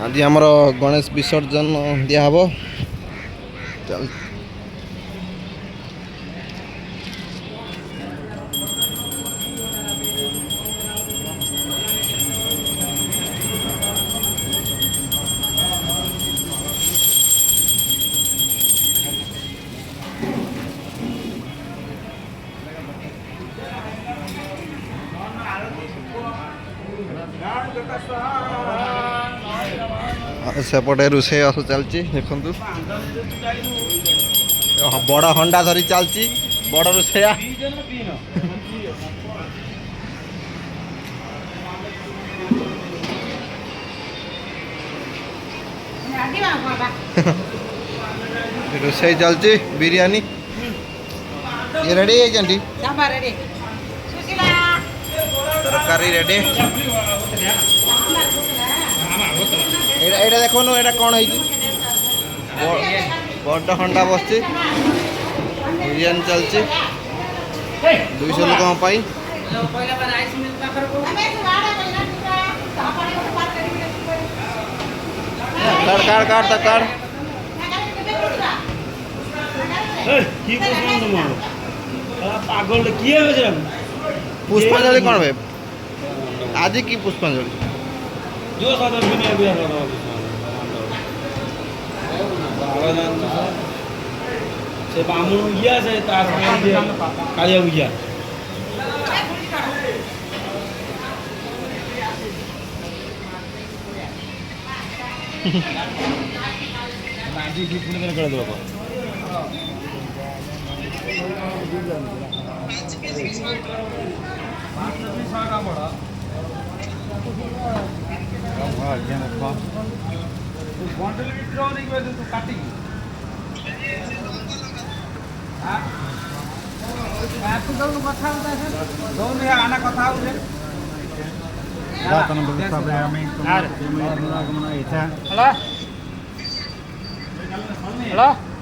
आज आमर गणेश विसर्जन दिहब चल सेपटे रोषे आस चलती देखु बड़ हंडा धरी चलती बड़ रोषेया रोषे चलती बिरयानी ये रेडी है तरकारी रेडी एटा देखो एटा कौन है बड़ हंडा बस बिरयानी चलती 200 लोक कार्ड कार्ड कार्ड कार्ड पुष्पांजलि कौन भाई आज की पुष्पांजलि से बामण गया से कालिया गया Halo?